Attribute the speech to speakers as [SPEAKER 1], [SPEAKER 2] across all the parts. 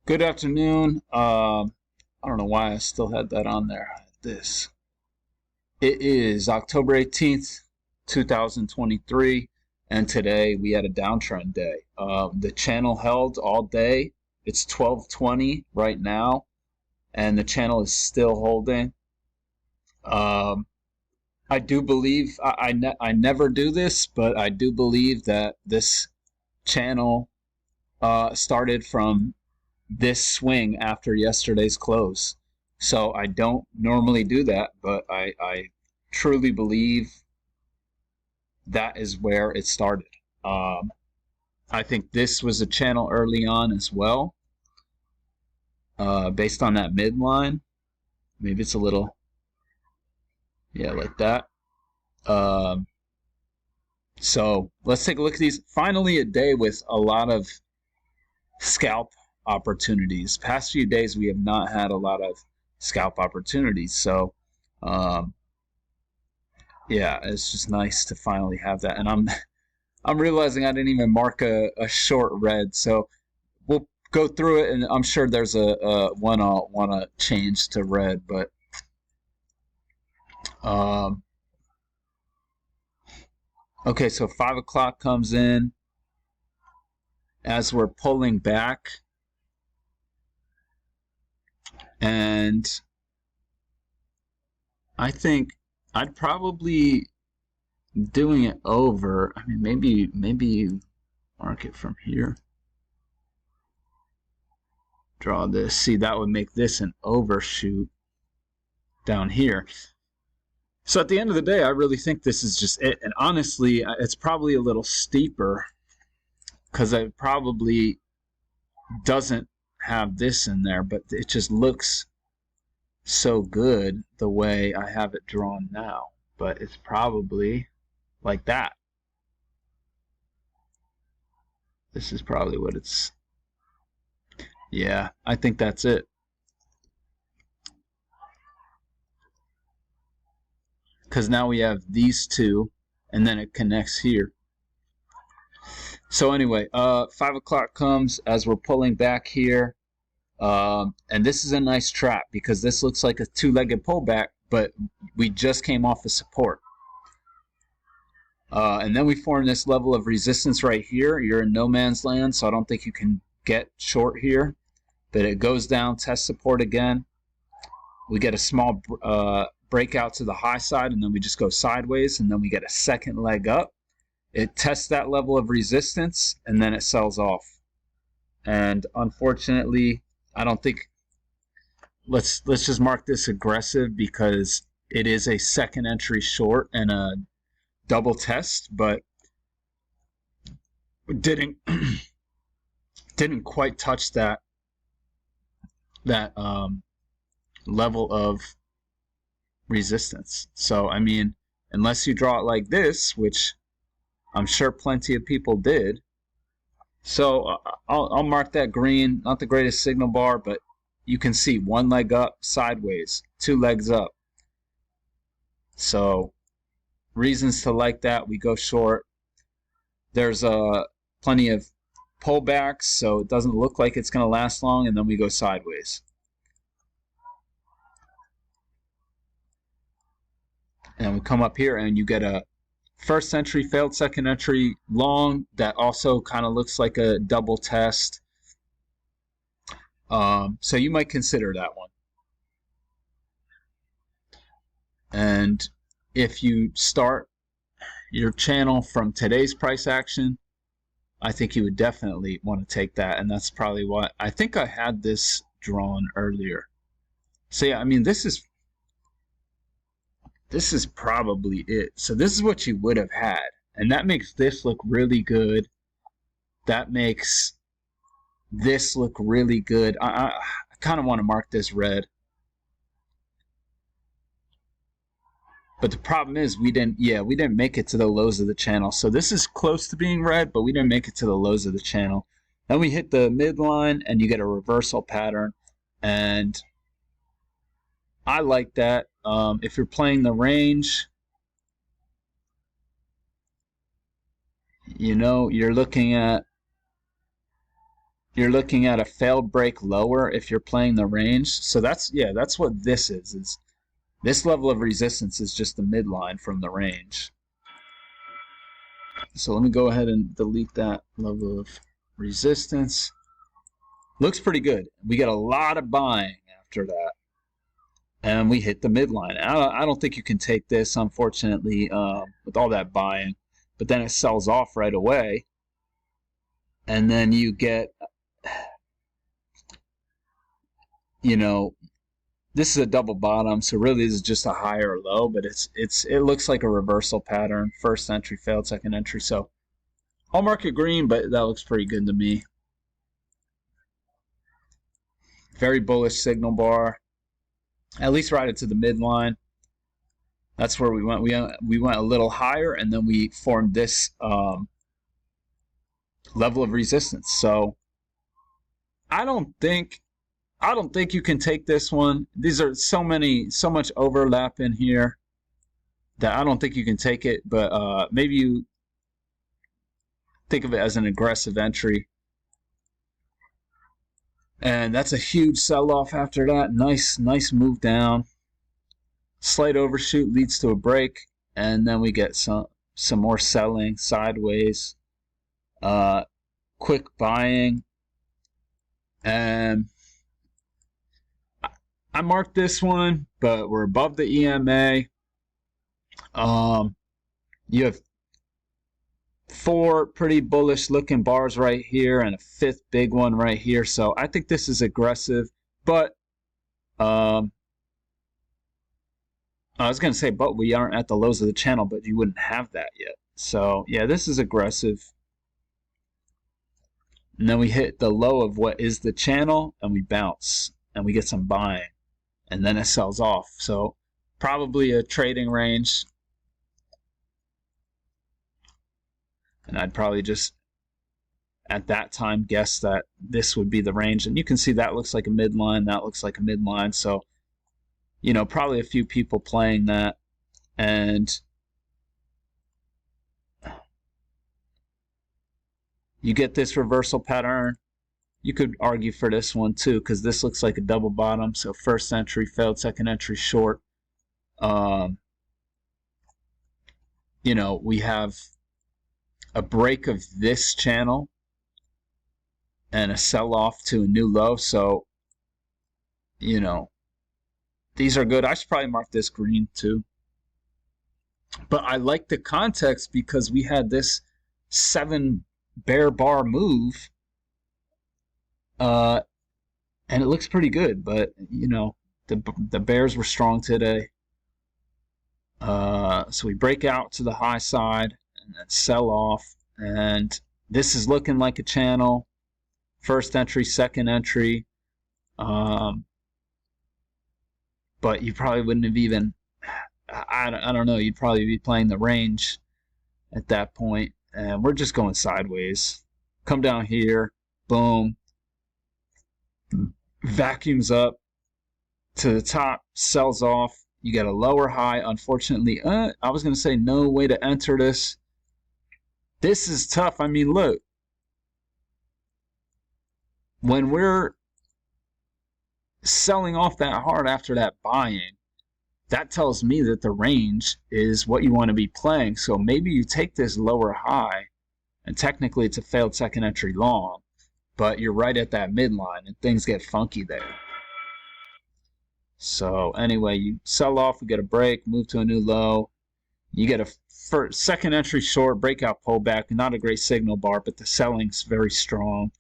[SPEAKER 1] Good afternoon. I don't know why I still had that on there. This. It is October 18th, 2023, and today we had a downtrend day. The channel held all day. It's 12:20 right now, and the channel is still holding. I do believe, I never do this, but I do believe that this channel started from this swing after yesterday's close. So I don't normally do that, but I truly believe that is where it started. I think this was a channel early on as well, based on that midline. Maybe it's a little, yeah, like that. So let's take a look at these. Finally, a day with a lot of scalp opportunities. Past few days we have not had a lot of scalp opportunities, so yeah, it's just nice to finally have that. And I'm realizing I didn't even mark a short red, so we'll go through it, and I'm sure there's a one I'll want to change to red, but okay, so 5 o'clock comes in as we're pulling back, and I think I'd probably doing it over. I mean, maybe mark it from here. Draw this. See, that would make this an overshoot down here. So at the end of the day, I really think this is just it. And honestly, it's probably a little steeper because it probably doesn't have this in there, but it just looks so good the way I have it drawn now. But it's probably like that. This is probably what it's. Yeah, I think that's it. Because now we have these two, and then it connects here. So anyway, 5 o'clock comes as we're pulling back here. And this is a nice trap because this looks like a two-legged pullback, but we just came off a support. And then we form this level of resistance right here. You're in no man's land, so I don't think you can get short here. But it goes down, tests support again. We get a small breakout to the high side, and then we just go sideways, and then we get a second leg up. It tests that level of resistance, and then it sells off. And unfortunately, I don't think, let's just mark this aggressive because it is a second entry short and a double test, but didn't quite touch that level of resistance. So I mean, unless you draw it like this, which I'm sure plenty of people did. So I'll mark that green. Not the greatest signal bar, but you can see one leg up sideways, two legs up. So reasons to like that. We go short. There's plenty of pullbacks, so it doesn't look like it's going to last long, and then we go sideways. And we come up here, and you get a first entry, failed second entry, long, that also kind of looks like a double test. So you might consider that one. And if you start your channel from today's price action, I think you would definitely want to take that. And that's probably what I think I had this drawn earlier. So yeah, I mean, this is probably it. So this is what you would have had. And that makes this look really good. That makes this look really good. I kind of want to mark this red. But the problem is we didn't make it to the lows of the channel. So this is close to being red, but we didn't make it to the lows of the channel. Then we hit the midline and you get a reversal pattern. And I like that. If you're playing the range, you know, you're looking at you're looking at a failed break lower if you're playing the range. So that's what this is this level of resistance is just the midline from the range. So let me go ahead and delete that level of resistance. Looks pretty good. We got a lot of buying after that, and we hit the midline. I don't think you can take this, unfortunately, with all that buying, but then it sells off right away, and then you get, you know, this is a double bottom, so really this is just a high or low, but it looks like a reversal pattern. First entry failed, second entry, so I'll mark it green, but that looks pretty good to me. Very bullish signal bar. At least right it to the midline. That's where we went. We went a little higher, and then we formed this level of resistance. So I don't think you can take this one. These are so much overlap in here that I don't think you can take it. But maybe you think of it as an aggressive entry. And that's a huge sell-off after that. Nice move down. Slight overshoot leads to a break, and then we get some more selling sideways. Quick buying. And I marked this one, but we're above the EMA. You have 4 pretty bullish looking bars right here and a 5th big one right here. So I think this is aggressive, but I was going to say, but we aren't at the lows of the channel, but you wouldn't have that yet. So yeah, this is aggressive. And then we hit the low of what is the channel, and we bounce, and we get some buying, and then it sells off. So probably a trading range. And I'd probably just, at that time, guess that this would be the range. And you can see that looks like a midline, that looks like a midline. So, you know, probably a few people playing that. And you get this reversal pattern. You could argue for this one too, because this looks like a double bottom. So first entry failed, second entry short. You know, we have a break of this channel and a sell-off to a new low. So, you know, these are good. I should probably mark this green too. But I like the context because we had this 7 bear bar move. And it looks pretty good. But, you know, the bears were strong today. So we break out to the high side and then sell off, and this is looking like a channel. First entry, second entry, but you probably wouldn't have even, I don't know, you'd probably be playing the range at that point, and we're just going sideways. Come down here, boom, vacuums up to the top, sells off. You get a lower high. Unfortunately, I was going to say no way to enter this. This is tough. I mean, look. When we're selling off that hard after that buying, that tells me that the range is what you want to be playing. So maybe you take this lower high, and technically it's a failed second entry long, but you're right at that midline, and things get funky there. So anyway, you sell off, we get a break, move to a new low. You get a second entry short, breakout pullback. Not a great signal bar, but the selling's very strong.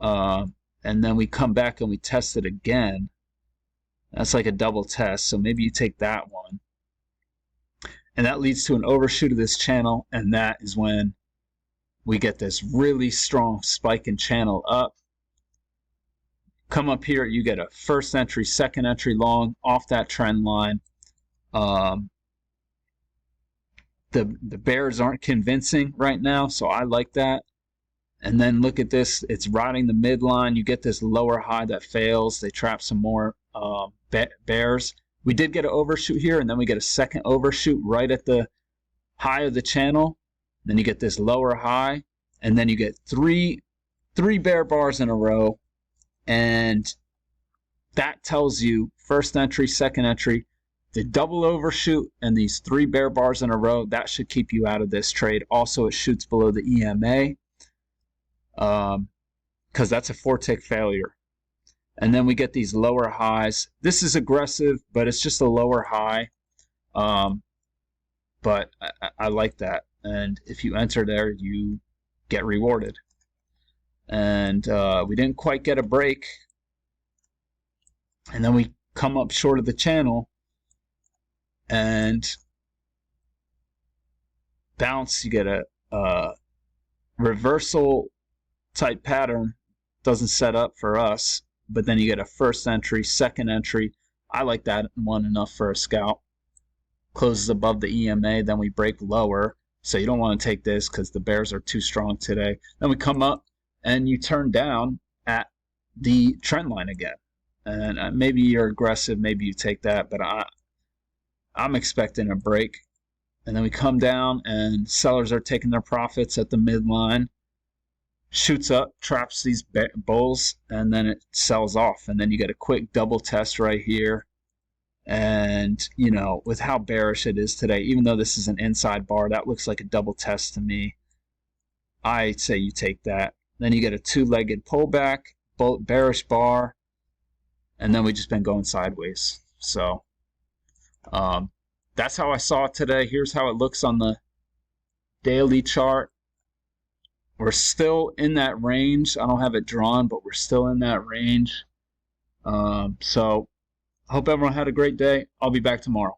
[SPEAKER 1] And then we come back and we test it again. That's like a double test, so maybe you take that one. And that leads to an overshoot of this channel, and that is when we get this really strong spike in channel up. Come up here, you get a first entry, second entry long off that trend line. The bears aren't convincing right now, so I like that. And then look at this, it's riding the midline. You get this lower high that fails. They trap some more bears. We did get an overshoot here, and then we get a second overshoot right at the high of the channel. Then you get this lower high, and then you get 3 3 bear bars in a row, and that tells you first entry, second entry, the double overshoot, and these 3 bear bars in a row. That should keep you out of this trade. Also, it shoots below the EMA because that's a 4-tick failure. And then we get these lower highs. This is aggressive, but it's just a lower high. But I like that. And if you enter there, you get rewarded. And we didn't quite get a break. And then we come up short of the channel and bounce. You get a reversal type pattern. Doesn't set up for us, but then you get a first entry, second entry. I like that one enough for a scalp. Closes above the EMA, then we break lower. So you don't want to take this because the bears are too strong today. Then we come up and you turn down at the trend line again. And maybe you're aggressive, maybe you take that, but I'm expecting a break. And then we come down and sellers are taking their profits at the midline. Shoots up, traps these bulls, and then it sells off. And then you get a quick double test right here. And, you know, with how bearish it is today, even though this is an inside bar, that looks like a double test to me. I say you take that. Then you get a 2-legged pullback, bearish bar, and then we just been going sideways. So that's how I saw it today. Here's how it looks on the daily chart. We're still in that range. I don't have it drawn, but we're still in that range. So hope everyone had a great day. I'll be back tomorrow.